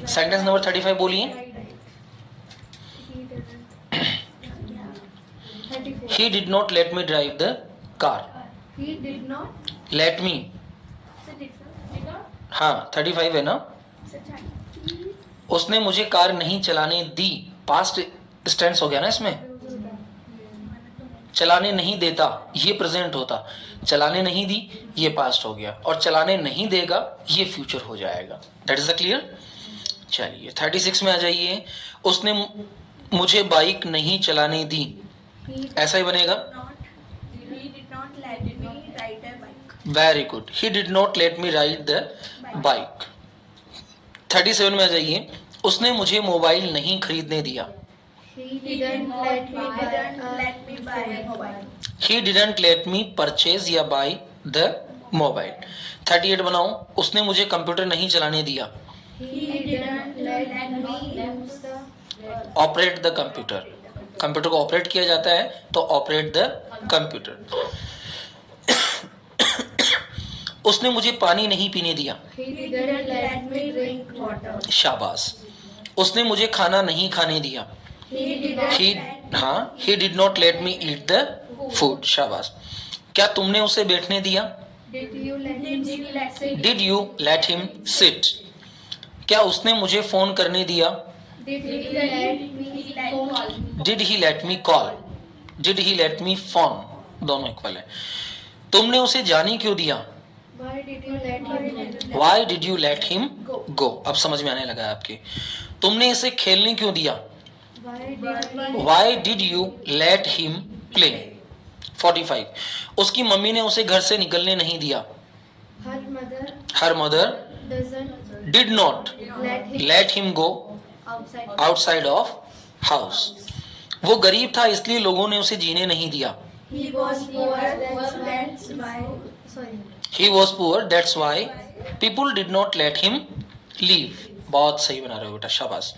Sentence number 35 बोलिए। He did not let me drive the car. He did not. Let me. हाँ 35 है ना। उसने मुझे कार नहीं चलाने दी, पास्ट टेंस हो गया ना इसमें। चलाने नहीं देता ये प्रेजेंट होता, चलाने नहीं दी ये पास्ट हो गया, और चलाने नहीं देगा ये फ्यूचर हो जाएगा। That is the clear. चलिए 36 में आ जाइए। उसने मुझे बाइक नहीं चलाने दी, ऐसा ही बनेगा। Very good, he did not let me ride the bike. 37 में आ जाइए। उसने मुझे मोबाइल नहीं खरीदने दिया। He didn't let me buy a mobile. He didn't let me purchase या buy the mobile. 38 बनाओ। उसने मुझे कंप्यूटर नहीं चलाने दिया। He didn't let me use the operate the computer. Computer को ऑपरेट किया जाता है तो ऑपरेट द कंप्यूटर। उसने मुझे पानी नहीं पीने दिया। He didn't let me drink water. शाबाश। उसने मुझे खाना नहीं खाने दिया। He did not let me eat the food. शाबाश। क्या तुमने उसे बैठने दिया? Did you let him sit? Did you let him sit? क्या उसने मुझे फोन करने दिया? Did he let me call? Did he let me call? Did he let me phone? दोनों इक्वल है। तुमने उसे जाने क्यों दिया? Why did you let him go? Why did you let him go? अब समझ में आने लगा है आपके। तुमने इसे खेलने क्यों दिया? Why did you let him play? 45 उसकी मम्मी ने उसे घर से निकलने नहीं दिया। Her mother did not let him go outside of house. वो गरीब था इसलिए लोगों ने उसे जीने नहीं दिया। He was poor, that's why. He was poor, that's why people did not let him leave. बहुत सही बना रहे हो बेटा, शाबाश।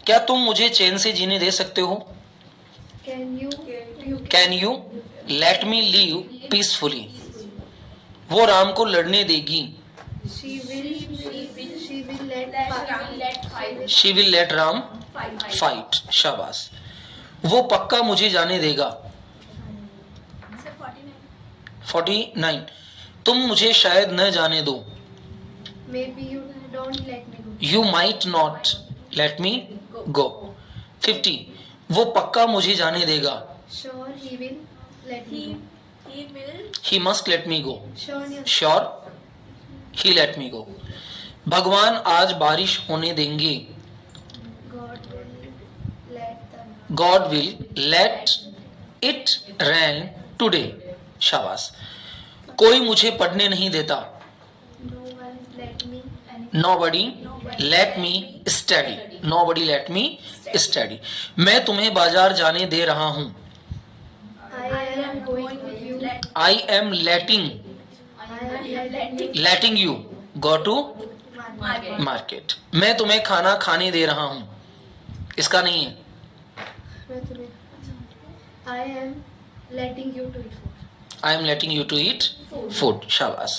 क्या तुम मुझे चैन से जीने दे सकते हो? Can you let me live peacefully? वो राम को लड़ने देगी। She will let Ram fight. शाबाश। वो पक्का मुझे जाने देगा। 49 तुम मुझे शायद न जाने दो। Maybe you don't let me go. You might not let me go. 50 वो पक्का मुझे जाने देगा। Sure, he will let me go. He must let me go. Sure, Sure, he let me go. भगवान आज बारिश होने देंगे। God will let God will let the it rain today. शाबाश। कोई मुझे पढ़ने नहीं देता। no one let me Nobody let me study. Nobody let me study. मैं तुम्हें बाजार जाने दे रहा हूँ। I am going you I am letting you go to market. मैं तुम्हें खाना खाने दे रहा हूँ। इसका नहीं है। I am letting you to eat food. I am letting you to eat food. शाबाश।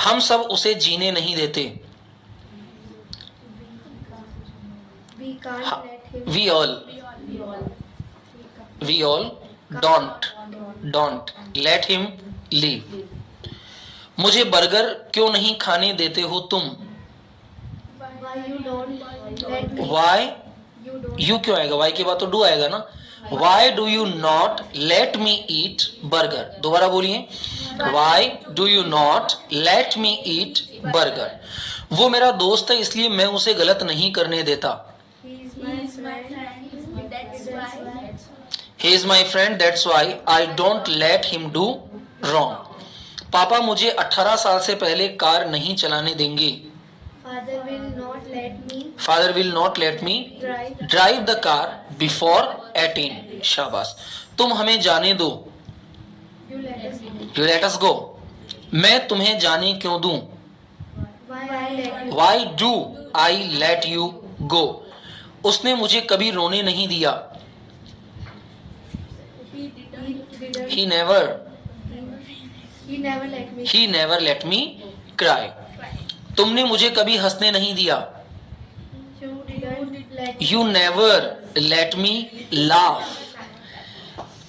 हम सब उसे जीने नहीं देते। We can't let him. We all don't let him live. मुझे बर्गर क्यों नहीं खाने देते हो तुम? Why you don't let me? Why You don't. you क्यों आएगा? Why के बाद तो do आएगा ना। Why do you not let me eat burger? दोबारा बोलिए। Why do you not let me eat burger? वो मेरा दोस्त है इसलिए मैं उसे गलत नहीं करने देता। He is my friend. He is my friend, that's That's why. why I don't let him do wrong. पापा मुझे 18 साल से पहले कार नहीं चलाने देंगे। Father will not let me Father will not let me drive the car before 18. शाबाश। तुम हमें जाने दो। You let us go. You let us go. मैं तुम्हें जाने क्यों दूं? Why I let you? Why do I let you go? उसने मुझे कभी रोने नहीं दिया। He didn't. He He never let me. never let me cry. तुमने मुझे कभी हंसने नहीं दिया। You You never let me laugh.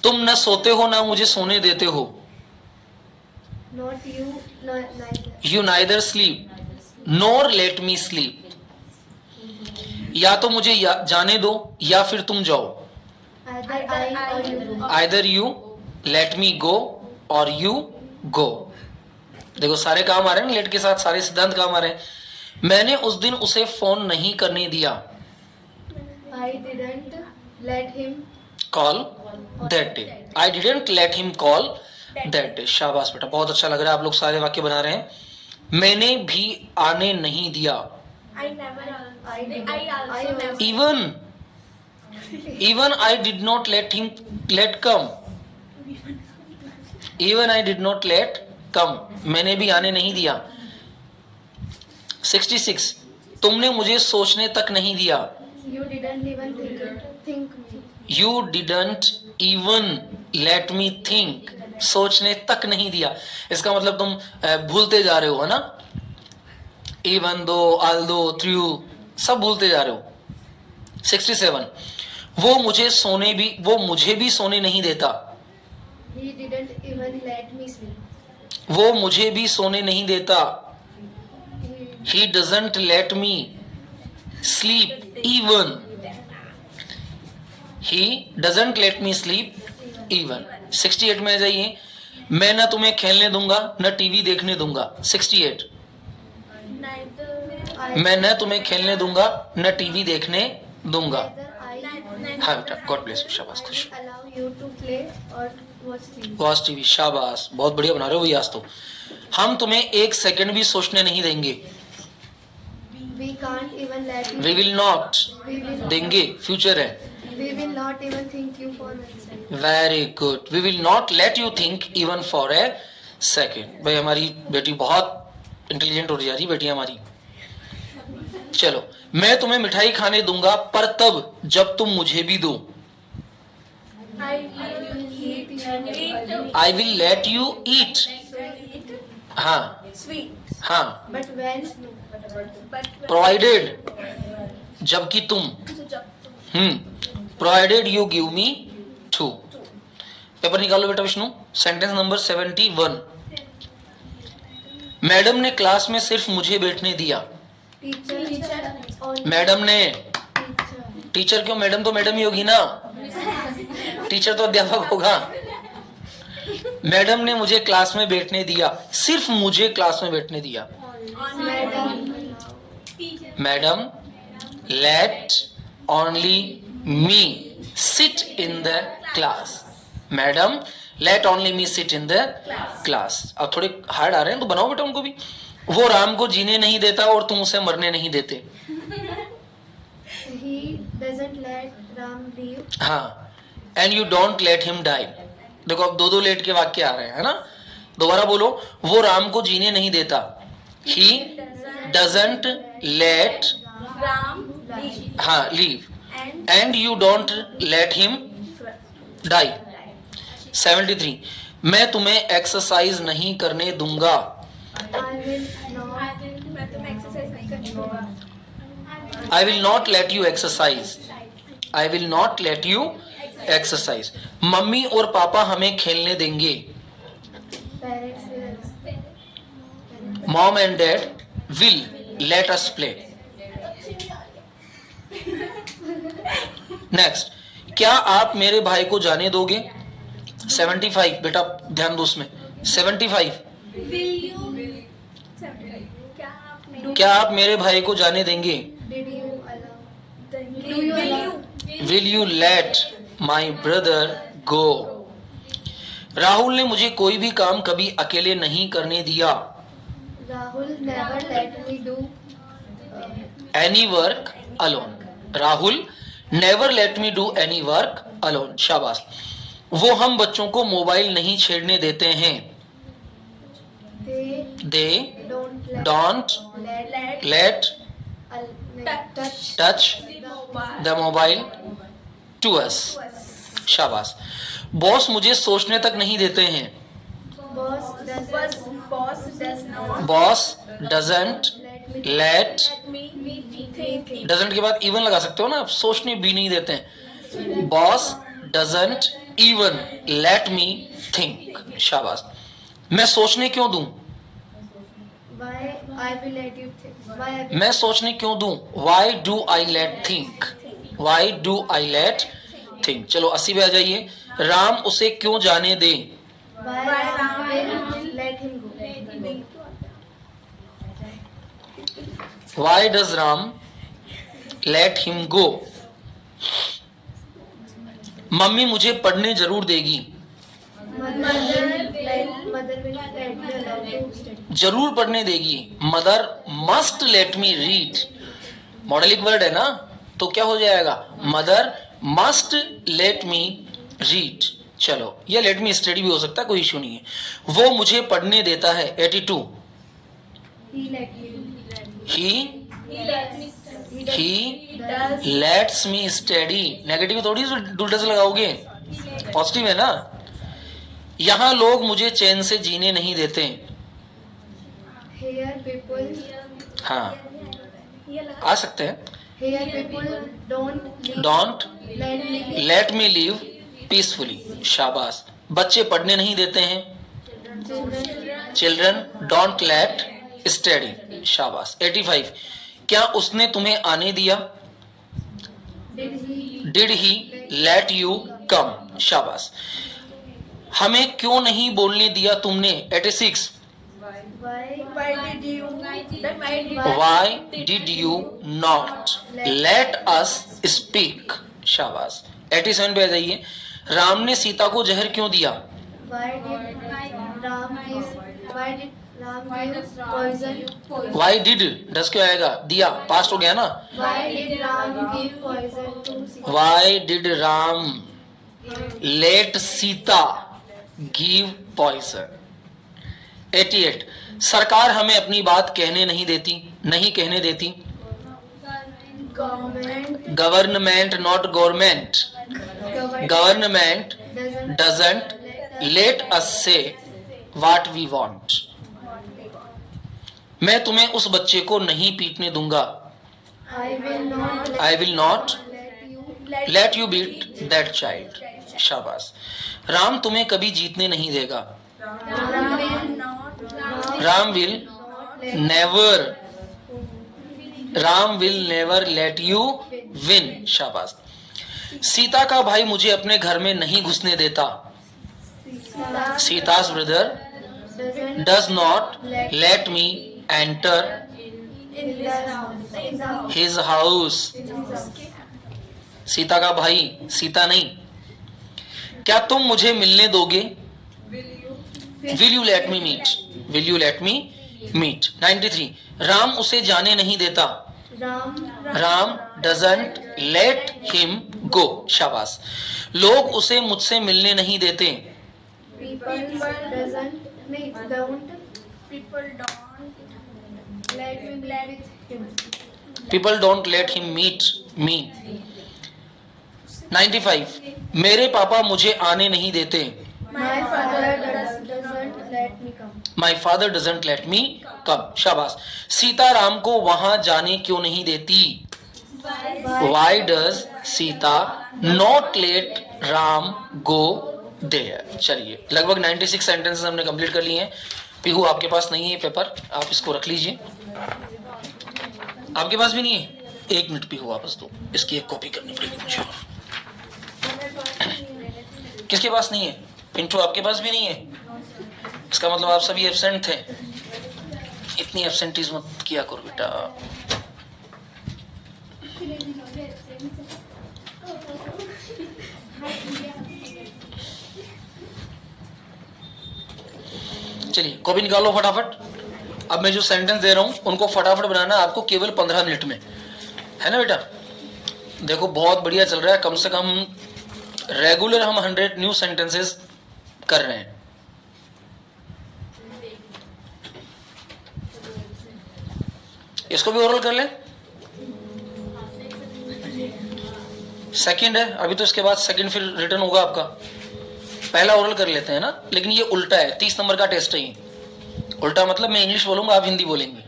तुम न सोते हो ना मुझे सोने देते हो. Not you, neither. You neither sleep nor let me sleep. या तो मुझे जाने दो या फिर तुम जाओ. Either I or you go. Either you let me go or you go. देखो सारे काम आ रहे हैं ना लेट के साथ, सारे सिद्धांत काम आ रहे हैं. मैंने उस दिन उसे फोन नहीं करने दिया. I didn't let him call that day. I didn't let him call that day. शाबाश बेटा, बहुत अच्छा लग रहा है. आप लोग सारे वाक्य बना रहे हैं. मैंने भी आने नहीं दिया. I also Even I did not let come. Even I did not let come. मैंने भी आने नहीं दिया. 66. तुमने मुझे सोचने तक नहीं दिया. You didn't even think me. You didn't even let me think. सोचने तक नहीं दिया. इसका मतलब तुम भूलते जा रहे हो, है ना. Even though, although, through, सब भूलते जा रहे हो. 67. वो मुझे भी सोने नहीं देता. He didn't even let me sleep. वो मुझे भी सोने नहीं देता. He He doesn't let me sleep even. He doesn't let me sleep even. 68 में आ जाइए. मैं न तुम्हें खेलने दूंगा न टीवी देखने दूंगा. 68. मैं न तुम्हें खेलने दूंगा न टीवी देखने दूंगा. हाँ बेटा, गॉड ब्लेस यू. शाबाश, खुश. allow you to play or watch TV. Watch TV. शाबाश, बहुत बढ़िया बना रहे हो भैया आज तो. हम तुम्हें एक सेकंड भी सोचने नहीं देंगे. We can't even let you. We will not. We will. देंगे फ्यूचर है. We will not even think you for one second. Very good. We will not let you think even for a second. भाई हमारी बेटी बहुत intelligent हो जा रही बेटी हमारी. चलो, मैं तुम्हें मिठाई खाने दूंगा पर तब जब तुम मुझे भी दो. I will let you eat. हाँ हाँ. But when प्रोवाइडेड जबकि तुम. Provided you give me too. Paper निकालो बेटा विष्णु. Sentence number 71. मैडम ने क्लास में सिर्फ मुझे बैठने दिया. teacher only. मैडम ने. Teacher. टीचर क्यों, मैडम तो मैडम ही होगी ना. टीचर तो अध्यापक होगा. मैडम ने मुझे क्लास में बैठने दिया. सिर्फ मुझे क्लास में बैठने दिया. Madam let only me sit in the class. Madam let only me sit in the class. अब थोड़े हार्ड आ रहे हैं तो बनाओ बेटा उनको भी. वो राम को जीने नहीं देता और तुम उसे मरने नहीं देते. He doesn't let Ram live. हाँ. And you don't let him die. देखो अब दो लेट के वाक्य आ रहे हैं, है ना. दोबारा बोलो. वो राम को जीने नहीं देता. He doesn't let. हाँ, live. And you don't let him die. 73. मैं तुम्हें एक्सरसाइज नहीं करने दूंगा. I will not. I will not let you exercise. I will not let you exercise. Mummy और पापा हमें खेलने देंगे. Parents will. Mom and dad will let us play. Next. क्या आप मेरे भाई को जाने दोगे. 75. बेटा ध्यान दो उसमें. 75. क्या आप मेरे भाई को जाने देंगे. Did you allow? Do you allow? Will you let my brother go? Rahul ने मुझे कोई भी काम कभी अकेले नहीं करने दिया. Rahul never let me do. Any work alone. Rahul never let me do any work alone. शाबाश. वो हम बच्चों को मोबाइल नहीं छेड़ने देते हैं. They They don't don't let touch the mobile to us. शाबाश. बॉस मुझे सोचने तक नहीं देते हैं. boss does not boss doesn't let think. Doesn't के बाद इवन लगा सकते हो ना, आप सोचने भी नहीं देते हैं। Boss doesn't even late me think. शाबाश। मैं सोचने क्यों दूं? Why I will let you think. Why I will मैं सोचने क्यों दूं? Why do I let think. Why do I let think. चलो 80 पे आ जाइए। राम उसे क्यों जाने दे? Why Ram will let him go. Why does Ram late him go? Mummy मुझे पढ़ने जरूर देगी। Mother will let me allow to study. जरूर पढ़ने देगी। Mother must let me read. Modal word है ना, तो क्या हो जाएगा? Mother must let me read. चलो, ये लेट मी स्टडी भी हो सकता है, कोई इशू नहीं है। वो मुझे पढ़ने देता है। 82। He let me. He let's me study. Negative थोड़ी डुलडस लगाओगे, पॉजिटिव है ना। यहाँ लोग मुझे चैन से जीने नहीं देते। Here people. हाँ, आ सकते हैं। Here people don't let me live. Let me live peacefully. शाबाश। बच्चे पढ़ने नहीं देते हैं। Children don't let study. शाबाश। 85। क्या उसने तुम्हें आने दिया? Did he let you come. शाबाश। हमें क्यों नहीं बोलने दिया तुमने? 86। Y did you not let us speak. शाबाश। 87 पे आ जाइए। राम ने सीता को जहर क्यों दिया? Why did Ram give poison? Why did does क्यों आएगा? दिया, पास्ट हो गया ना। Why did Ram give poison to Sita? Why did Ram let Sita give poison. 88। सरकार हमें अपनी बात कहने नहीं कहने देती। Government not government. Government doesn't let us say what we want. मैं तुम्हें उस बच्चे को नहीं पीटने दूंगा। I will not let you beat that child. शाबाश। राम तुम्हें कभी जीतने नहीं देगा। Ram will never let you win. शाबाश। सीता का भाई मुझे अपने घर में नहीं घुसने देता। सीता's brother does not let me enter his house। Sita का भाई, सीता नहीं। क्या तुम मुझे मिलने दोगे? Will you let me meet? Will you let me meet? 93। Ram उसे जाने नहीं देता। Ram doesn't let him go। शाबाश। लोग उसे मुझसे मिलने नहीं देते। People don't let him meet me। 95। मेरे पापा मुझे आने नहीं देते। My father doesn't let me come। शाबाश। सीता राम को वहां जाने क्यों नहीं देती? Why does Sita not let Ram go there? चलिए, लगभग 96 सेंटेंसेस हमने कंप्लीट कर लिए हैं। पीहू आपके पास नहीं है पेपर, आप इसको रख लीजिए। आपके पास भी नहीं है? 1 मिनट पीहू वापस दो, इसकी एक कॉपी करनी पड़ेगी मुझे। किसके पास नहीं है? पिंटू आपके पास भी नहीं है? इसका मतलब आप सभी एब्सेंट थे। इतनी एब्सेंटीज मत किया करो बेटा। चलिए, कॉपी निकालो फटाफट। अब मैं जो सेंटेंस दे रहा हूं उनको फटाफट बनाना आपको केवल 15 मिनट में, है ना बेटा? देखो बहुत बढ़िया चल रहा है। कम से कम रेगुलर हम 100 न्यू सेंटेंसेस कर रहे हैं। इसको भी ओरल कर लें। सेकंड है अभी, तो इसके बाद सेकंड फिर रिटर्न होगा आपका। पहला ओरल कर लेते हैं ना, लेकिन ये उल्टा है। 30 नंबर का टेस्ट है ये। उल्टा मतलब मैं इंग्लिश बोलूंगा, आप हिंदी बोलेंगे।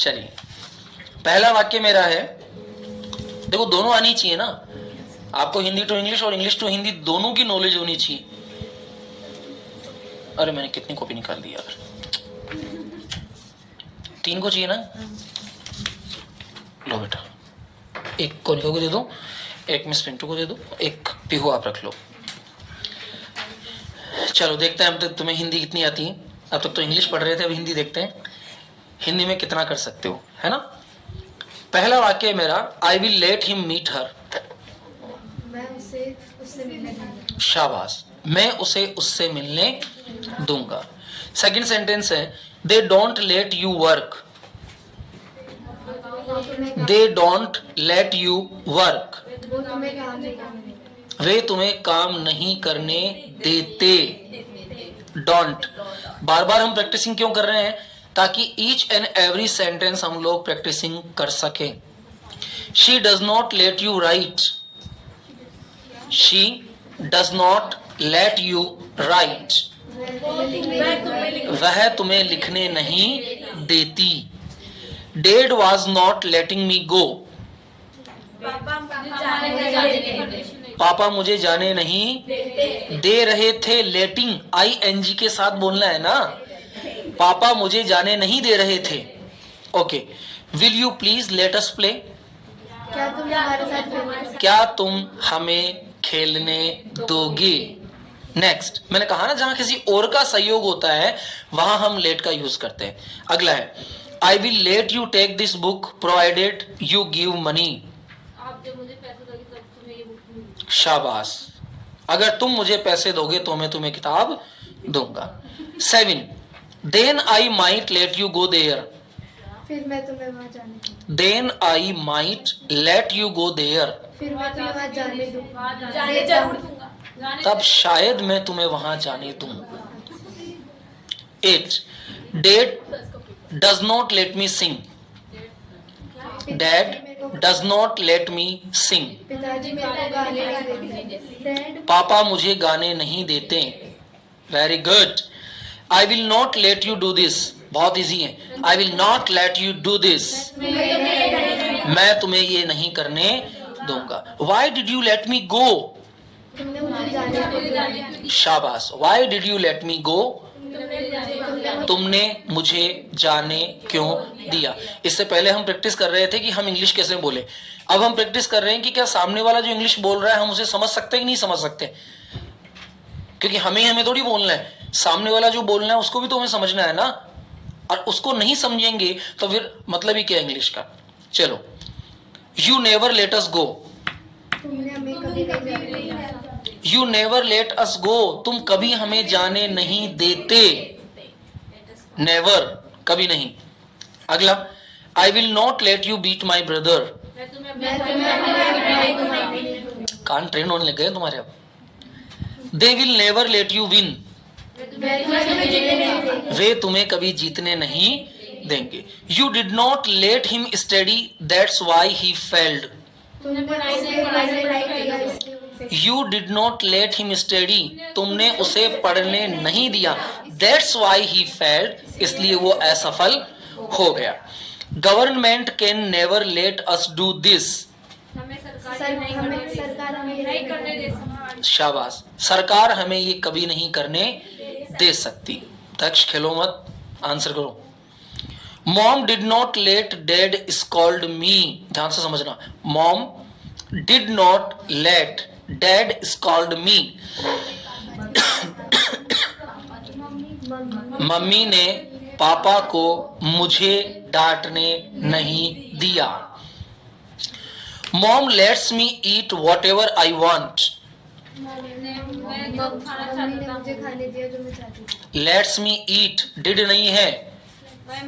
चलिए, पहला वाक्य मेरा है, देखो दोनों आनी चाहिए ना आपको, हिंदी टू इंग्लिश और इंग्लिश टू हिंदी दोनों की नॉलेज होनी चाहिए। अरे मैंने कितनी कॉपी निकाल दी यार, 3 को चाहिए ना, लो बेटा, एक कोनिका को दे दो, एक मिस पिंटू को दे दो, एक पीहू आप रख लो। चलो देखते हैं अब तक तुम्हें हिंदी कितनी आती है। अब तक तो इंग्लिश पढ़ रहे थे, अब हिंदी देखते हैं हिंदी में कितना कर सकते हो, है ना। पहला वाक्य है मेरा, I will let him meet her. मैं उससे मिलने दूंगा। शाबाश, मैं उसे उससे मिलने दूंगा। सेकंड सेंटेंस है, they don't let you work. They don't let you work, वो तुम्हें काम नहीं करने। वे तुम्हें काम नहीं करने देते। डोंट, बार बार हम प्रैक्टिसिंग क्यों कर रहे हैं, ताकि ईच एंड एवरी सेंटेंस हम लोग प्रैक्टिसिंग कर सके। She does not let you right. She does not let you right, वह तुम्हें लिखने नहीं देती। डेड वॉज नॉट लेटिंग मी गो। पापा मुझे जाने नहीं दे रहे थे। लेटिंग ING के साथ बोलना है ना, पापा मुझे जाने नहीं दे रहे थे। Okay, will you please let us play. क्या तुम हमारे साथ खेलोगे? क्या तुम हमें खेलने दोगे। नेक्स्ट, मैंने कहा ना जहां किसी और का सहयोग होता है वहां हम लेट का यूज करते हैं। अगला है, I will let you take this book provided you give money. आप जब मुझे पैसे दोगे तब तुम्हें ये बुक मिलेगी। शाबाश, अगर तुम मुझे पैसे दोगे तो मैं तुम्हें किताब दूंगा। 7, then I might let you go there. फिर मैं तुम्हें वहां जाने दूंगा। Then I might let you go there, फिर मैं तुम्हें वहां जाने दूंगा। जाने जरूर दूंगा। तब शायद मैं तुम्हें वहां जाने दूं। 8, dad does not let me sing. Dad does not let me sing, पिताजी मेरे को गाने नहीं देते। डैड पापा मुझे गाने नहीं देते। Very good. I will not let you do this, बहुत इजी है। I will not let you do this, मैं तुम्हें ये नहीं करने दूंगा। Why did you let me go. तुमने मुझे जाने को दिया। शाबाश, why did you let me go, तुमने मुझे जाने क्यों दिया। इससे पहले हम प्रैक्टिस कर रहे थे कि हम इंग्लिश कैसे बोले, अब हम प्रैक्टिस कर रहे हैं कि क्या सामने वाला जो इंग्लिश बोल रहा है हम उसे समझ सकते हैं कि नहीं समझ सकते, क्योंकि हमें थोड़ी बोलना है, सामने वाला जो बोलना है उसको भी तो हमें समझना है ना, और उसको नहीं समझेंगे तो फिर मतलब ही क्या इंग्लिश का। चलो, यू नेवर लेट अस गो। तुमने हमें कभी नहीं जाने दिया। यू नेवर लेट अस गो, तुम कभी हमें जाने नहीं देते। नेवर, कभी नहीं। अगला, I will not let you beat my brother. मैं तुम्हें मैं तुम्हें अपने भाई को मारने नहीं दूंगा। कान ट्रेन होने लग गए तुम्हारे अब। They will never let you win, मैं तुम्हें जीतने नहीं दूंगा। वे तुम्हें कभी जीतने नहीं देंगे। You did not let him study, that's why he failed. तुमने उसे पढ़ाई किया इसलिए वो fail. You did not let him study, तुमने उसे पढ़ने नहीं दिया। दैट्स वाई ही फेल्ड, इसलिए वो असफल हो गया। Government can never let us do this. हमें सरकार हमें नहीं करने दे सकती। शाबाश, सरकार हमें ये कभी नहीं करने दे सकती। दक्ष खेलो मत, आंसर करो। Mom did not let dad scold me, ध्यान से समझना। Mom did not let dad scold me, mummy ने पापा को मुझे डांटने नहीं दिया। Mom let's me eat what ever I want. मैं जो खाना मम्मी ने चाहता मुझे हूँ। खाने दिया जो मैं चाहती थी। लेट्स मी ईट, डिड नहीं है। मैं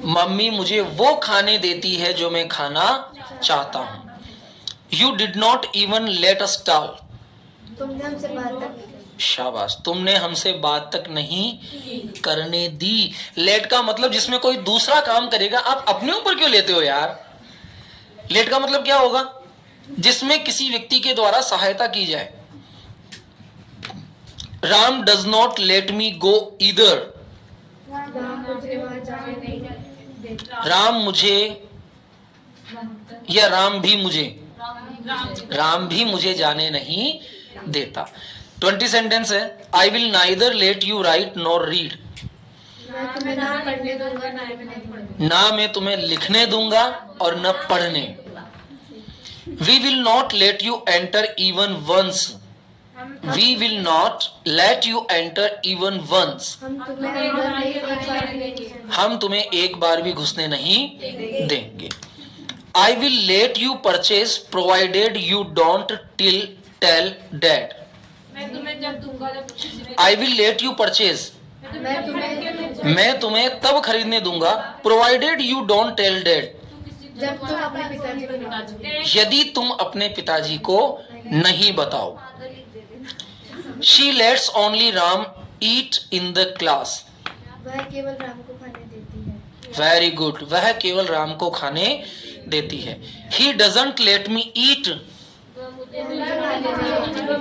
मम्मी मुझे वो खाने देती है जो मैं खाना चाहता हूँ। You did not even let us talk. तुमने हमसे बात तक नहीं की। शाबाश, तुमने हमसे बात तक नहीं करने दी। लेट का मतलब जिसमें कोई दूसरा काम करेगा, आप अपने ऊपर क्यों लेते हो यार। लेट का मतलब क्या होगा, जिसमें किसी व्यक्ति के द्वारा सहायता की जाए। Ram does not let me go either. Ram मुझे वहां जाने नहीं राम मुझे या राम भी मुझे, राम भी मुझे जाने नहीं देता। 20 सेंटेंस है। I will neither let you right nor read, मैं तुम्हें ना पढ़ने दूंगा ना लिखने दूंगा। ना मैं तुम्हें लिखने दूंगा और न पढ़ने। We will not let you enter even once, we will not let you enter even once, हम तुम्हें अंदर नहीं एक बार भी नहीं घुसने हम तुम्हें एक बार भी घुसने नहीं देंगे। I will let you purchase provided you don't till tell dad, मैं तुम्हें जब दूंगा जब किसी ने I will let you purchase, मैं तुम्हें तब खरीदने दूंगा, provided you don't tell dad, जब तुम अपने पिताजी को नहीं बताओ। यदि तुम अपने पिताजी को नहीं बताओ। She let's only Ram eat in the class, वह केवल राम को खाने देती है। वेरी गुड, वह केवल राम को खाने देती है। ही डजंट लेट मी ईट,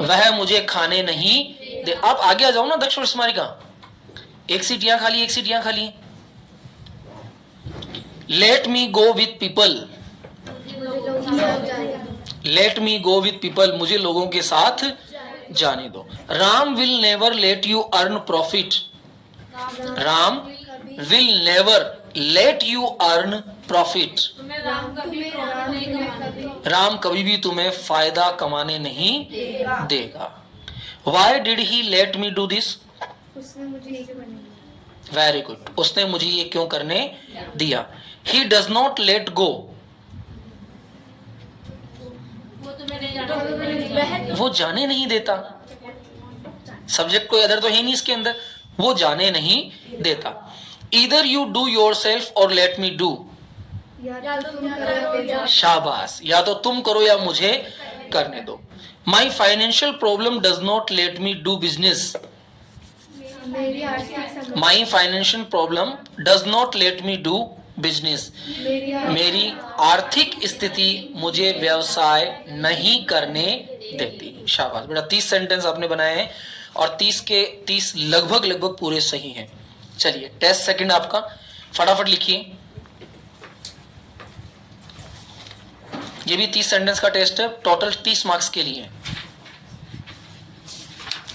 वह मुझे खाने नहीं दे। आप आगे आ जाओ ना दक्ष स्मारिका, एक सीट यहां खाली, एक सीट यहां खाली। Late me go with people, late me go with people, मुझे लोगों के साथ जाने दो। Ram will never let you earn profit, Ram will never let you earn profit, तुम्हें राम कभी प्रॉफिट नहीं कमाने, राम कभी भी तुम्हें फायदा कमाने नहीं देगा। Why did he let me do this, उसने मुझे ये क्यों करने दिया? वेरी गुड, उसने मुझे ये क्यों करने दिया। He does not let go, वो तुम्हें नहीं जाने, वो जाने नहीं देता। सब्जेक्ट कोई अदर तो है नहीं इसके अंदर, वो जाने नहीं देता। Either you do your self और लेट मी डू, या तो तुम करो या कोई और। शाबाश, या तो तुम करो या मुझे करने दो। माई financial problem does not let me do business, मेरी आर्थिक समस्या, माई financial problem does not let me do business, मेरी आर्थिक स्थिति मुझे व्यवसाय नहीं करने देती। शाबाश बेटा, 30 सेंटेंस आपने बनाए हैं और 30 के 30 लगभग पूरे सही हैं। चलिए टेस्ट सेकंड आपका, फटाफट लिखिए। ये भी 30 सेंटेंस का टेस्ट है, टोटल 30 मार्क्स के लिए।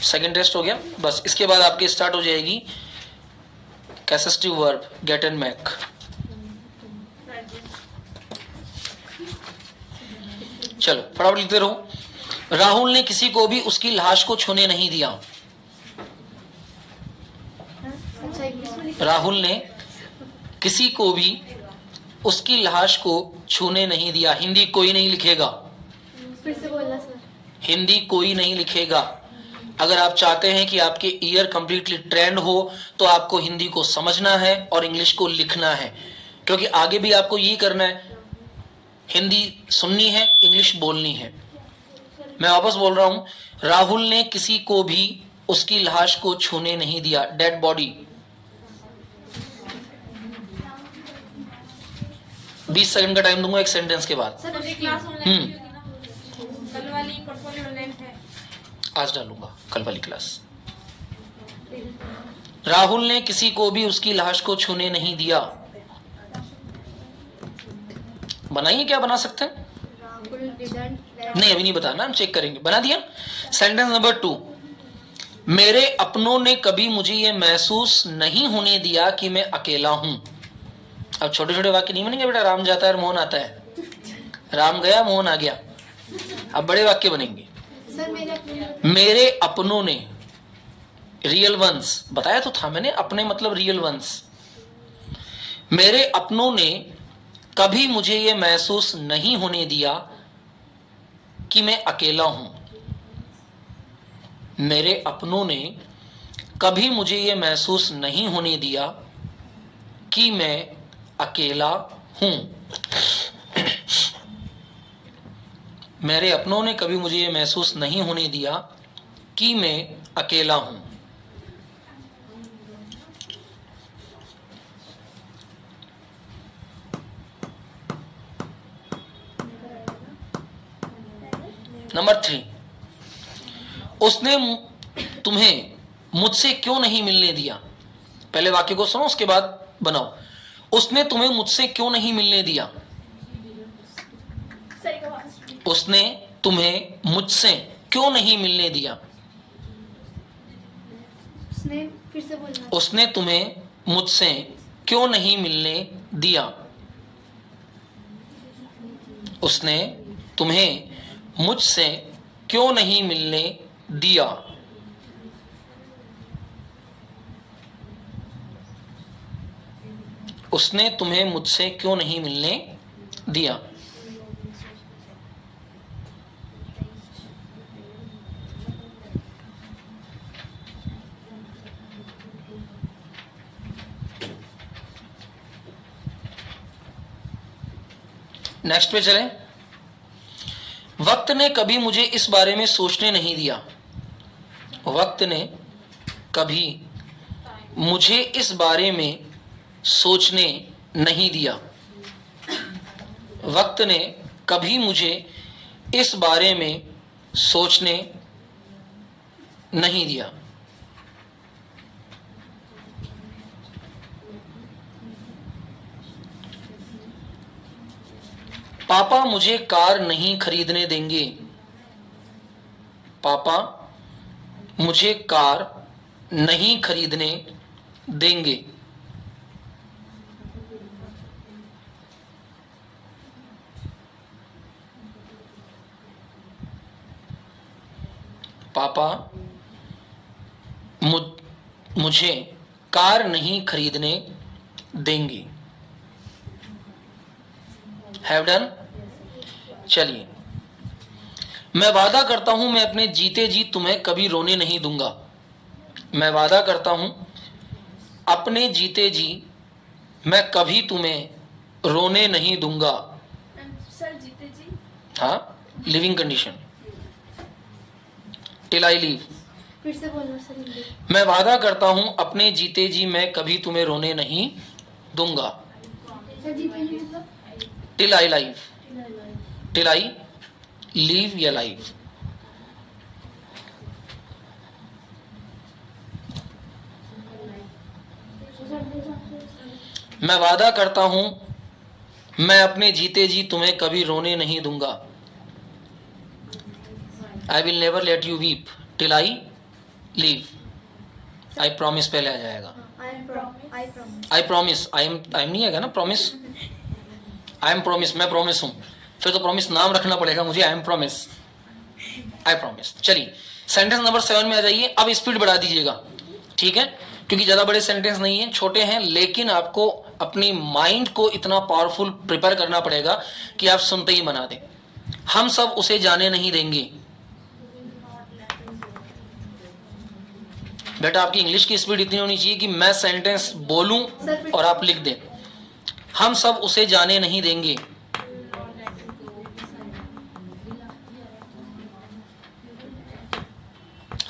सेकंड टेस्ट हो गया, बस इसके बाद आपकी स्टार्ट हो जाएगी कैसेसिव वर्ब गेट एंड मेक। चलो फटाफट लिखते रहो। राहुल ने किसी को भी उसकी लाश को छूने नहीं दिया, अच्छा इंग्लिश में राहुल ने किसी को भी उसकी लाश को छूने नहीं दिया। हिंदी कोई नहीं लिखेगा, फिर से बोलना सर। हिंदी कोई नहीं लिखेगा। अगर आप चाहते हैं कि आपके ईयर कंप्लीटली ट्रेंड हो तो आपको हिंदी को समझना है और इंग्लिश को लिखना है, क्योंकि आगे भी आपको यही करना है। हिंदी सुननी है, इंग्लिश बोलनी है। मैं वापस बोल रहा हूं, राहुल ने किसी को भी उसकी लाश को छूने नहीं दिया, डेड बॉडी। 20 सेकंड का टाइम दूंगा एक सेंटेंस के बाद। सर अभी क्लास ऑनलाइन होगी ना, कल वाली परसों ऑनलाइन है, आज डालूंगा कल वाली क्लास। राहुल ने किसी को भी उसकी लाश को छूने नहीं दिया। बनाइए, क्या बना सकते हैं? राहुल डिडंट नहीं अभी नहीं बताना, हम चेक करेंगे। बना दिया। सेंटेंस नंबर 2, मेरे अपनों ने कभी मुझे यह महसूस नहीं होने दिया कि मैं अकेला हूं। अब छोटे छोटे वाक्य नहीं बनेंगे बेटा, राम जाता है और मोहन आता है, राम गया मोहन आ गया। अब बड़े वाक्य बनेंगे। सर मेरे मेरे अपनों ने, रियल वंस बताया तो था मैंने, अपने मतलब रियल वंस। मेरे अपनों ने कभी मुझे यह महसूस नहीं होने दिया कि मैं अकेला हूं। मेरे अपनों ने कभी मुझे यह महसूस नहीं होने दिया कि मैं अकेला हूं। मेरे अपनों ने कभी मुझे यह महसूस नहीं होने दिया कि मैं अकेला हूं। नंबर 3, उसने तुम्हें मुझसे क्यों नहीं मिलने दिया। पहले वाक्य को सुनो उसके बाद बनाओ। उसने तुम्हें मुझसे क्यों नहीं मिलने दिया? उसने तुम्हें मुझसे क्यों नहीं मिलने दिया? उसने फिर से बोलना। उसने तुम्हें मुझसे क्यों नहीं मिलने दिया? उसने तुम्हें मुझसे क्यों नहीं मिलने दिया? उसने तुम्हें मुझसे क्यों नहीं मिलने दिया? नेक्स्ट पे चलें। वक्त ने कभी मुझे इस बारे में सोचने नहीं दिया। वक्त ने कभी मुझे इस बारे में सोचने नहीं दिया। वक्त ने कभी मुझे इस बारे में सोचने नहीं दिया। पापा मुझे कार नहीं खरीदने देंगे। पापा मुझे कार नहीं खरीदने देंगे। पापा मुझे कार नहीं खरीदने देंगे। Have done. चलिए, मैं वादा करता हूं मैं अपने जीते जी तुम्हें कभी रोने नहीं दूंगा। मैं वादा करता हूं अपने जीते जी मैं कभी तुम्हें रोने नहीं दूंगा। सर जीते जी। हाँ, living condition, till I leave. फिर से बोलना सर हिंदी। मैं वादा करता हूं अपने जीते जी मैं कभी तुम्हें रोने नहीं दूंगा। सर जीते जी मतलब till I live, till I leave या लाइव। मैं वादा करता हूं मैं अपने जीते जी तुम्हें कभी रोने नहीं दूंगा। I will never let you weep till I leave. I promise पहले आ जाएगा। आई प्रॉमिस, आई एम नहीं आएगा ना, प्रॉमिस। आई एम प्रॉमिस, मैं प्रॉमिस हूं, फिर तो प्रॉमिस नाम रखना पड़ेगा मुझे। I am promise, I promise. चलिए सेंटेंस नंबर 7 में आ जाइए। अब स्पीड बढ़ा दीजिएगा, ठीक है, क्योंकि ज्यादा बड़े सेंटेंस नहीं है, छोटे हैं, लेकिन आपको अपनी माइंड को इतना पावरफुल प्रिपेयर करना पड़ेगा कि आप सुनते ही बना दें। हम सब उसे जाने नहीं देंगे। बेटा आपकी इंग्लिश की स्पीड इतनी होनी चाहिए कि मैं सेंटेंस बोलूं और आप लिख दें। हम सब उसे जाने नहीं देंगे।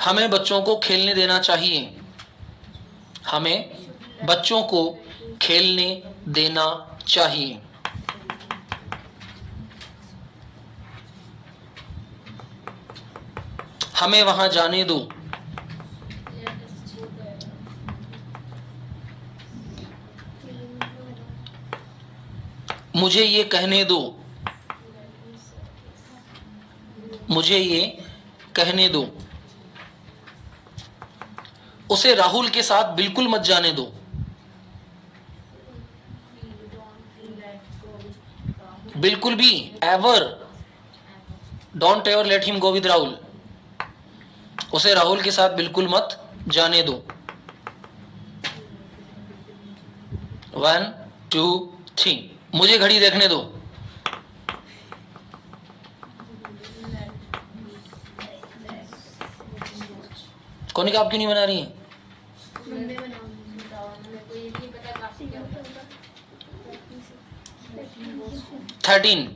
हमें बच्चों को खेलने देना चाहिए। हमें बच्चों को खेलने देना चाहिए। हमें वहां जाने दो। मुझे ये कहने दो। मुझे ये कहने दो। उसे राहुल के साथ बिल्कुल मत जाने दो। बिल्कुल भी, ever, don't ever late him go with Rahul. उसे राहुल के साथ बिल्कुल मत जाने दो। 1 2 3। मुझे घड़ी देखने दो। कौन का आप क्यों नहीं बना रही हैं? 13।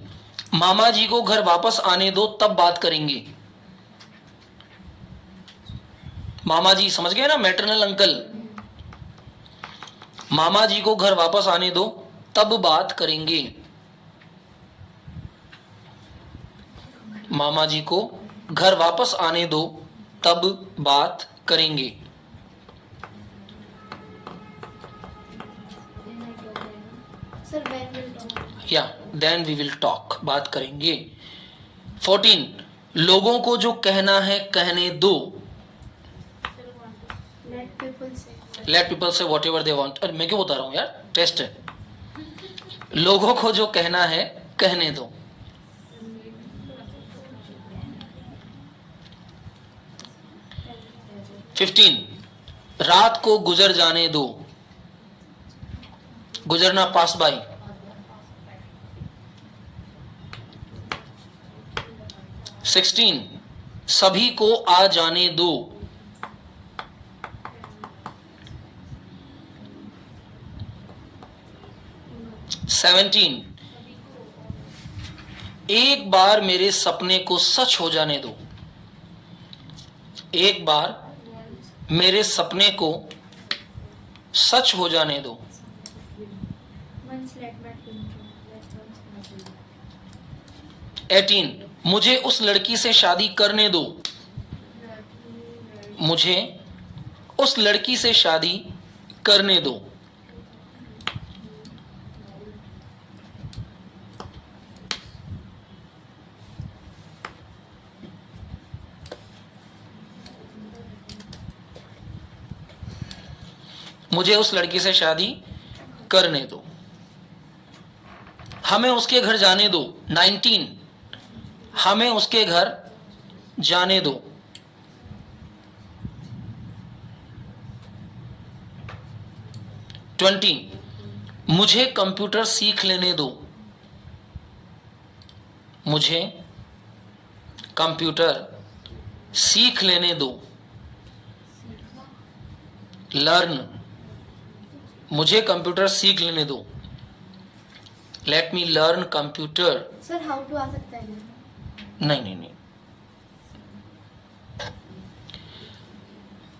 मामा जी को घर वापस आने दो तब बात करेंगे। मामा जी समझ गए ना, मैटरनल अंकल। मामा जी को घर वापस आने दो तब बात करेंगे। मामा जी को घर वापस आने दो तब बात करेंगे। Sir when will talk. या देन वी विल टॉक, बात करेंगे. 14 लोगों को जो कहना है कहने दो. Let people say. Late people say whatever they want. अरे मैं क्यों बता रहा हूँ यार, टेस्ट है. लोगों को जो कहना है कहने दो. फिफ्टीन रात को गुजर जाने दो. गुजरना पास बाई. सिक्सटीन सभी को आ जाने दो. 17 एक बार मेरे सपने को सच हो जाने दो. एक बार मेरे सपने को सच हो जाने दो. Once let my dream true. Let once my dream. 18 मुझे उस लड़की से शादी करने दो. मुझे उस लड़की से शादी करने दो. मुझे उस लड़की से शादी करने दो. हमें उसके घर जाने दो. 19 हमें उसके घर जाने दो. 20 मुझे कंप्यूटर सीख लेने दो. मुझे कंप्यूटर सीख लेने दो. लर्न मुझे कंप्यूटर सीख लेने दो. Let me learn computer. Sir how to आ सकता है. नहीं नहीं नहीं.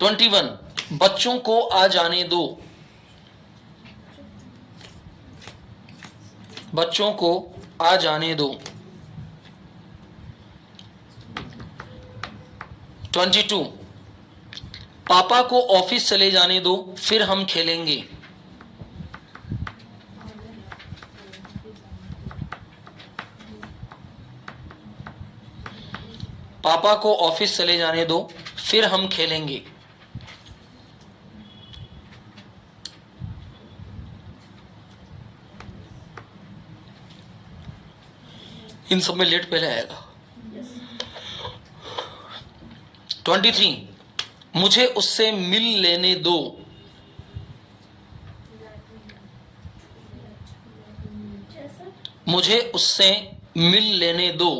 21 बच्चों को आ जाने दो. बच्चों को आ जाने दो. 22 पापा को ऑफिस चले जाने दो फिर हम खेलेंगे. पापा को ऑफिस चले जाने दो फिर हम खेलेंगे. इन सब में लेट पहले आएगा. 23 मुझे उससे मिल लेने दो. मुझे उससे मिल लेने दो.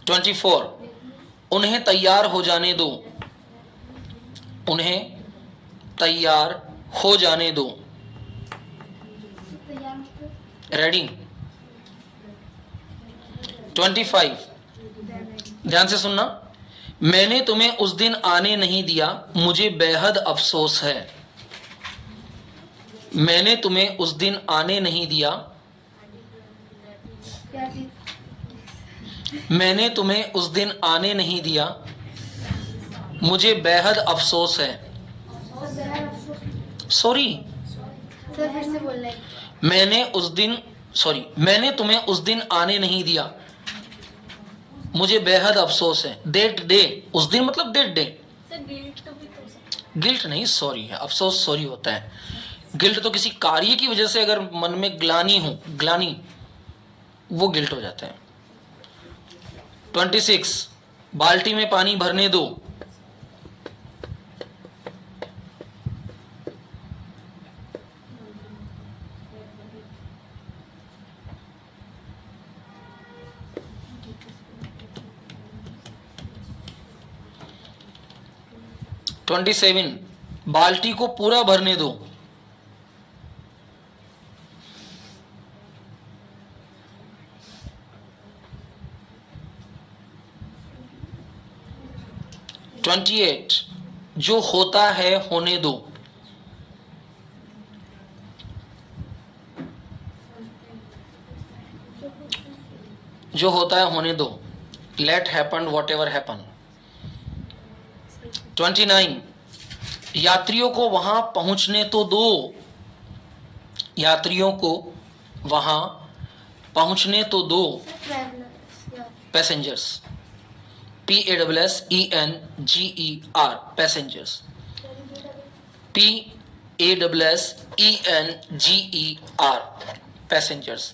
24 उन्हें तैयार हो जाने दो. उन्हें तैयार हो जाने दो. रेडी. 25 ध्यान से सुनना. मैंने तुम्हें उस दिन आने नहीं दिया मुझे बेहद अफसोस है. मैंने तुम्हें उस दिन आने नहीं दिया. मैंने तुम्हें उस दिन आने नहीं दिया मुझे बेहद अफसोस है. सॉरी सर फिर से बोलना है. मैंने तुम्हें उस दिन आने नहीं दिया मुझे बेहद अफसोस है. दैट डे उस दिन मतलब दैट डे. सर गिल्ट तो भी तो सकता गिल्ट नहीं सॉरी है. अफसोस सॉरी होता है. गिल्ट तो किसी कार्य की वजह से अगर मन में ग्लानी वो गिल्ट हो जाता है. 26 बाल्टी में पानी भरने दो. है 27 बाल्टी को पूरा भरने दो. है 28 जो होता है होने दो. जो होता है होने दो. Let happen whatever happen. 29 यात्रियों को वहां पहुंचने तो दो, यात्रियों को वहां पहुंचने तो दो, Travelers. Yeah. Passengers, PASSENGER, passengers, PASSENGER, passengers,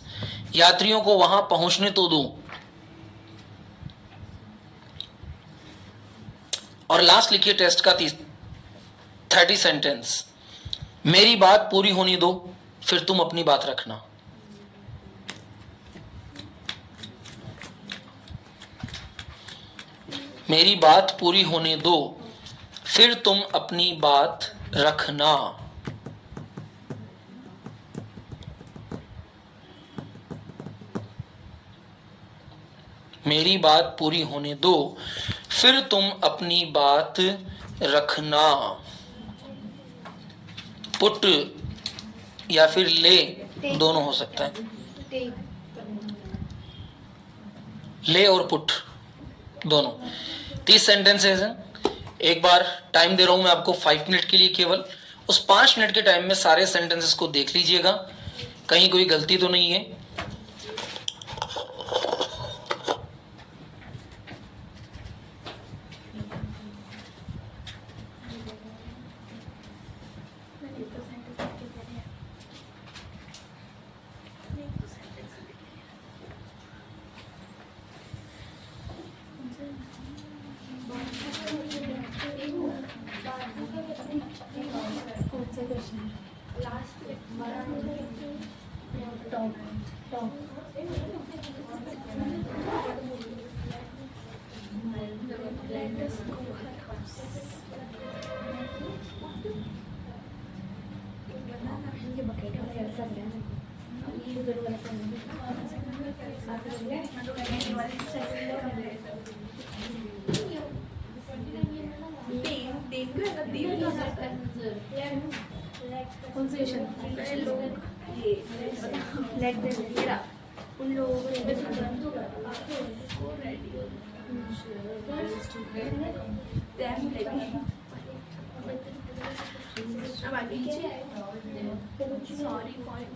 यात्रियों को वहां पहुंचने तो दो। और लास्ट लिखिए टेस्ट का 30 सेंटेंस, मेरी बात पूरी होने दो फिर तुम अपनी बात रखना। मेरी बात पूरी होने दो फिर तुम अपनी बात रखना। मेरी बात पूरी होने दो फिर तुम अपनी बात रखना। पुट या फिर ले दोनों हो सकता है, Take. ले और पुट दोनों। 30 सेंटेंसेस हैं। एक बार टाइम दे रहा हूं मैं आपको 5 मिनट के लिए केवल। उस 5 मिनट के टाइम में सारे सेंटेंसेस को देख लीजिएगा, कहीं कोई गलती तो नहीं है। Let them. उन लोगों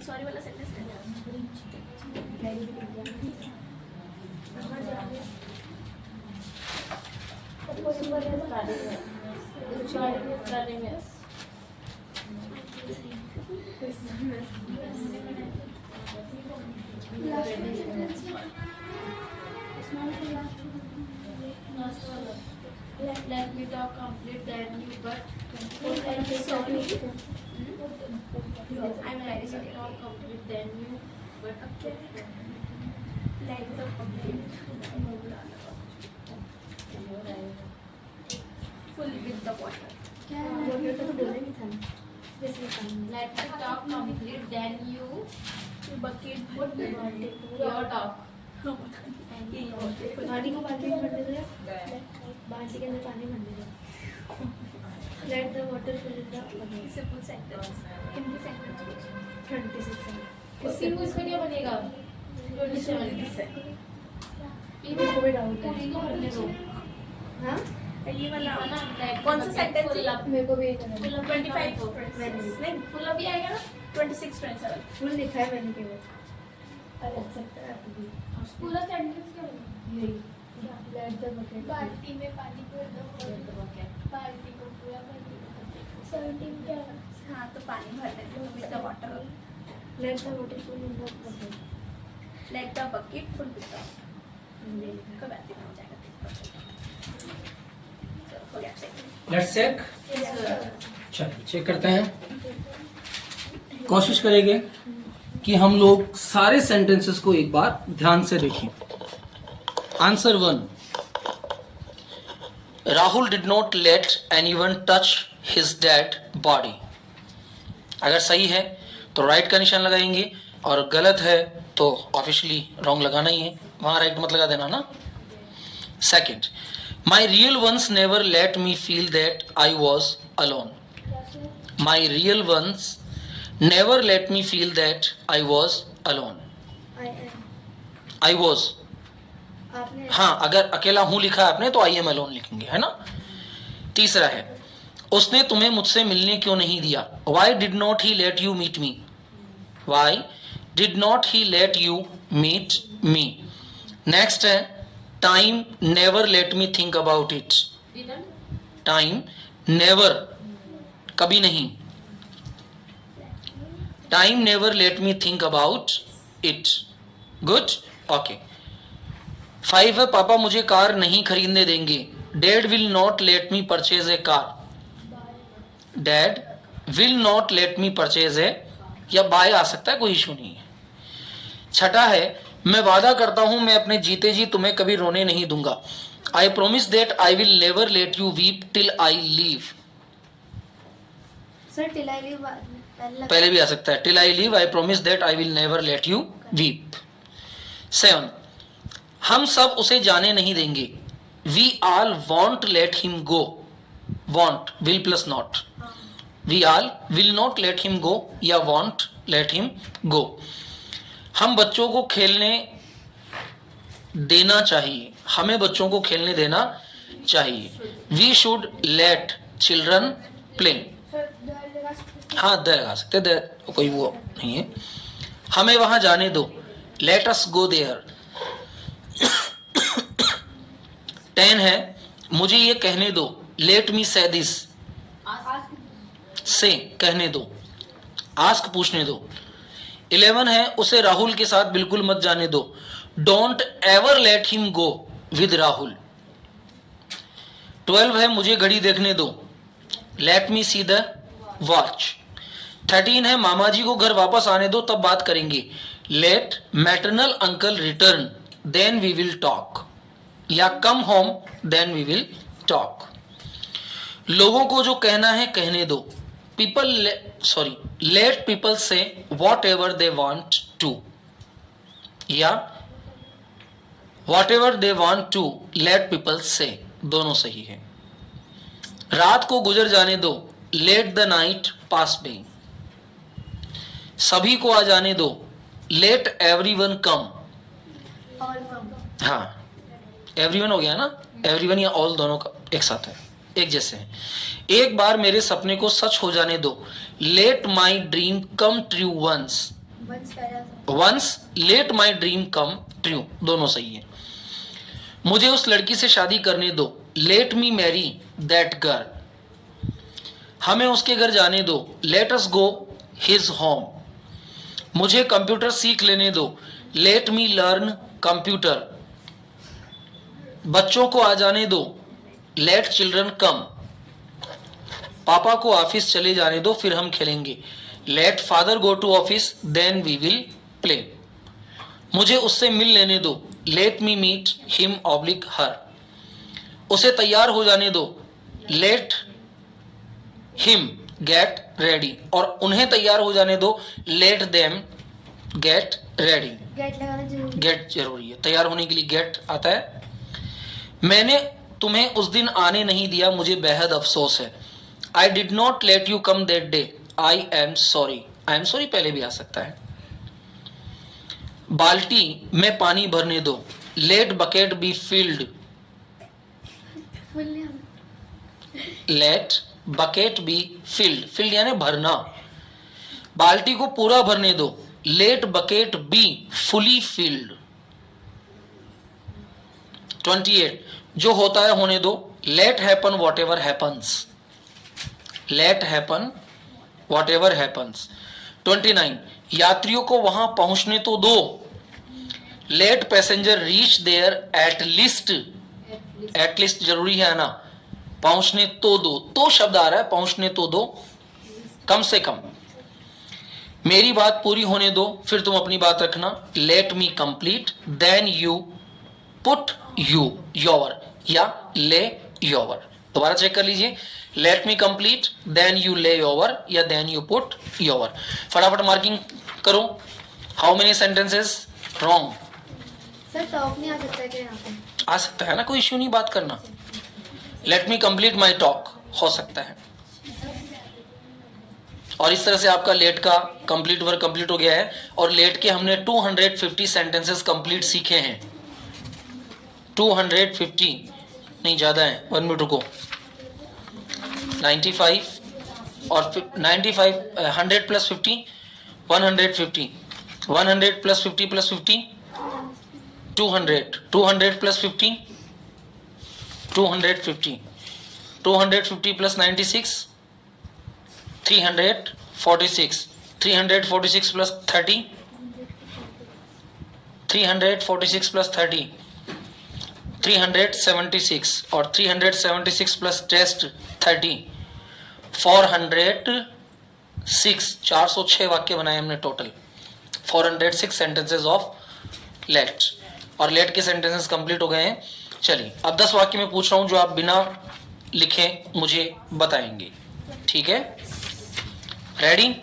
सॉरी वाला sentence Let me talk complete then you but sorry. I'm very sorry talk complete then you but Let the complete. full with the water. बोलिए तो बोलना नहीं था। जैसे let me talk complete then you Bucket. your talk पानी को बाल्टी में भरने दो, बाल्टी के अंदर पानी भरने दो। Let the water fill the bucket. Simple sentence. Hindi sentence. 26 उसकी उसमें क्या बनेगा 27 मेरे को भी डाउट है। पूरी को भरने दो हाँ ये वाला ना कौन सा sentence है? मेरे को भी एक करना है। 25 नहीं फुल अभी आएगा ना 26 27 फुल लिखा है मैंने केवल। अलग सकता है आपको भी। पूरा सेंटेंस क्या बनेगा यही Let the bucket. बाल्टी में पानी भर दो बाल्टी को पूरा भर दो 17 क्या हाँ तो पानी भरने दो with the water. Let the water fill in the bucket. Let the bucket full with the हमने लिखा कब आते हो जाएगा चलो हो गया चेक लेट्स चेक। चलिए चेक करते हैं। कोशिश करेंगे कि हम लोग सारे सेंटेंसेस को एक बार ध्यान से देखें। Answer 1, Rahul did not let anyone touch his dead body. अगर सही है तो राइट का निशान लगाएंगे और गलत है तो ऑफिशियली रॉन्ग लगाना ही है, वहां राइट मत लगा देना ना। Second, my real ones never let me feel that I was alone. My real ones never let me feel that I was alone. I was, आपने हाँ अगर अकेला हूं लिखा है आपने तो आई एम अलोन लिखेंगे, है ना। तीसरा है, उसने तुम्हें मुझसे मिलने क्यों नहीं दिया? Why did not he let you meet me? Why did not he let you meet me? Next है time never let me think about it. Time never, कभी नहीं. Time never let me think about it. Good, okay. 5 है पापा मुझे car नहीं खरीदने देंगे. Dad will not let me purchase a car. Dad will not let me purchase a, या buy आ सकता है, कोई इशू नहीं है. 6 है मैं वादा करता हूं मैं अपने जीते जी तुम्हें कभी रोने नहीं दूंगा. I promise that I will never let you weep till I leave. Sir till I पहले भी आ सकता है. Till I leave I promise that I will never let you weep. 7 हम सब उसे जाने नहीं देंगे. We all won't let him go. Won't will plus not. We all will not let him go या वॉन्ट लेट हिम गो. हम बच्चों को खेलने देना चाहिए. हमें बच्चों को खेलने देना चाहिए. We should let children play. हाँ द लगा सकते, द कोई वो नहीं है. हमें वहां जाने दो. Let us go there. 10 है मुझे ये कहने दो. लेट मी से दिस. से कहने दो. आस्क पूछने दो. 11 है उसे राहुल के साथ बिल्कुल मत जाने दो. Don't ever late him go with Rahul. 12 है मुझे घड़ी देखने दो. Let me see the watch. 13 है मामा जी को घर वापस आने दो तब बात करेंगे. Let maternal uncle return then we will talk, या come home then we will talk. लोगों को जो कहना है कहने दो. Let people say whatever they want to, या whatever they want to let people say, दोनों सही है. रात को गुजर जाने दो. Let the night pass by. सभी को आ जाने दो. Let everyone come. हाँ एवरीवन हो गया ना. एवरीवन या ऑल दोनों का एक साथ है, एक जैसे हैं. एक बार मेरे सपने को सच हो जाने दो. Let my dream come true once. Once let my dream come true, दोनों सही है. मुझे उस लड़की से शादी करने दो. Let me marry that girl. हमें उसके घर जाने दो. Let us go his home. मुझे कंप्यूटर सीख लेने दो. Let me learn computer. बच्चों को आ जाने दो. Let children come. पापा को ऑफिस चले जाने दो फिर हम खेलेंगे. Let father go to office then we will play. मुझे उससे मिल लेने दो. Let me meet him oblique her. उसे तैयार हो जाने दो. Late him get ready. और उन्हें तैयार हो जाने दो. Let them get ready. Get लगाना जरूरी. गेट जरूरी है. तैयार होने के लिए गेट आता है. मैंने तुम्हें उस दिन आने नहीं दिया, मुझे बेहद अफसोस है. I did not let you come that day. I am sorry. I am sorry पहले भी आ सकता है. बाल्टी में पानी भरने दो. Let bucket be filled. Let bucket be filled. Filled यानी भरना. बाल्टी को पूरा भरने दो. Let bucket be fully filled. 28 जो होता है होने दो. Let happen whatever happens. Let happen whatever happens. 29 यात्रियों को वहां पहुंचने तो दो. Let passenger reach there at least. At least जरूरी है ना. पहुंचने तो दो. तो शब्द आ रहा है. पहुंचने तो दो, कम से कम. मेरी बात पूरी होने दो फिर तुम अपनी बात रखना. Let me complete then you put you your, या ले योर. दोबारा चेक कर लीजिए. Let me complete then you lay your, या देन यू पुट योर. फटाफट मार्किंग करो. How many sentences wrong. Sir top नहीं आ सकता क्या यहाँ पे? आ सकता है ना, कोई इश्यू नहीं बात करना. Late me complete my talk हो सकता है. और इस तरह से आपका लेट का कंप्लीट वर्क कंप्लीट हो गया है. और लेट के हमने 250 सेंटेंसेस कंप्लीट सीखे हैं. 250 नहीं, ज्यादा है. 1 मिनट रुको. 95 और 95 100 plus 50 150 100 plus 50 plus 50 200 200 plus 50 250 250 plus 96 346 346 plus 30 346 plus 30 376 और 376 प्लस टेस्ट 30 406 406 वाक्य बनाए हमने टोटल 406 सेंटेंसेस ऑफ लेट और लेट के सेंटेंसेस कंप्लीट हो गए हैं। चलिए अब 10 वाक्य में पूछ रहा हूं जो आप बिना लिखे मुझे बताएंगे, ठीक है? रेडी?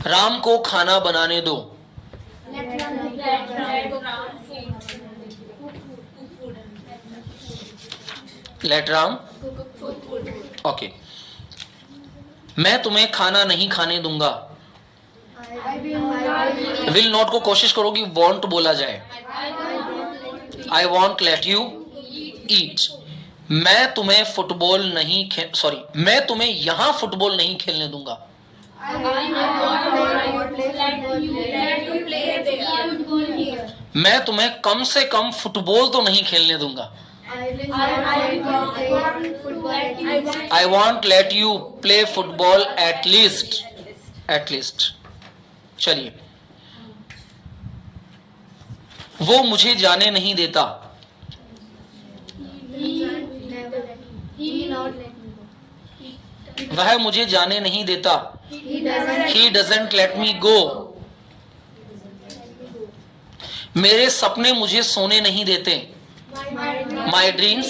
राम को खाना बनाने दो। Let Ram, okay. मैं तुम्हें खाना नहीं खाने दूंगा। विल नॉट को कोशिश करो कि वॉन्ट बोला जाए। आई वॉन्ट लेट यू ईट। मैं तुम्हें फुटबॉल नहीं मैं तुम्हें यहां फुटबॉल नहीं खेलने दूंगा। मैं तुम्हें कम से कम फुटबॉल तो नहीं खेलने दूंगा। I won't let you play football at least. चलिए, वो मुझे जाने नहीं देता। वह मुझे जाने नहीं देता। He doesn't let me go. मेरे सपने मुझे सोने नहीं देते। My dreams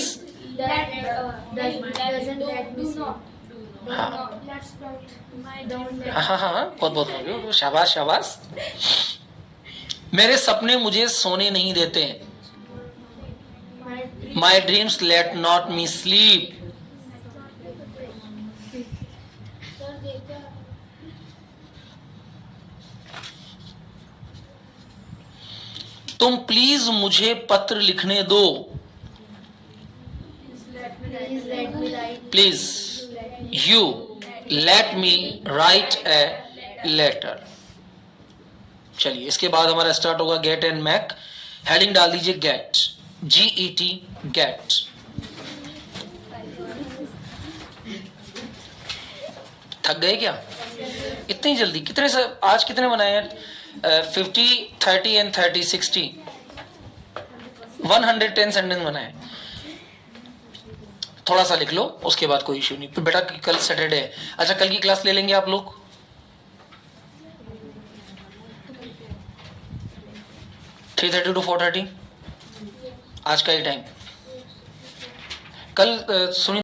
हाँ बहुत शाबाश। मेरे सपने मुझे सोने नहीं देते। My dreams let not me sleep. तुम प्लीज मुझे पत्र लिखने दो। Please you let me write a letter. चलिए, इसके बाद हमारा स्टार्ट होगा गेट एंड मैक। हेडिंग डाल दीजिए गेट, GET गेट। थक गए क्या इतनी जल्दी? कितने से आज कितने बनाए हैं? 50 30 एंड 30 60 110 सेंटेंस बनाए। थोड़ा सा लिख लो, उसके बाद कोई इश्यू नहीं। फिर बेटा कल सैटरडे है। अच्छा, कल की क्लास ले लेंगे आप लोग? थ्री 3:30 to 4:30 आज का ही टाइम। कल सुनिए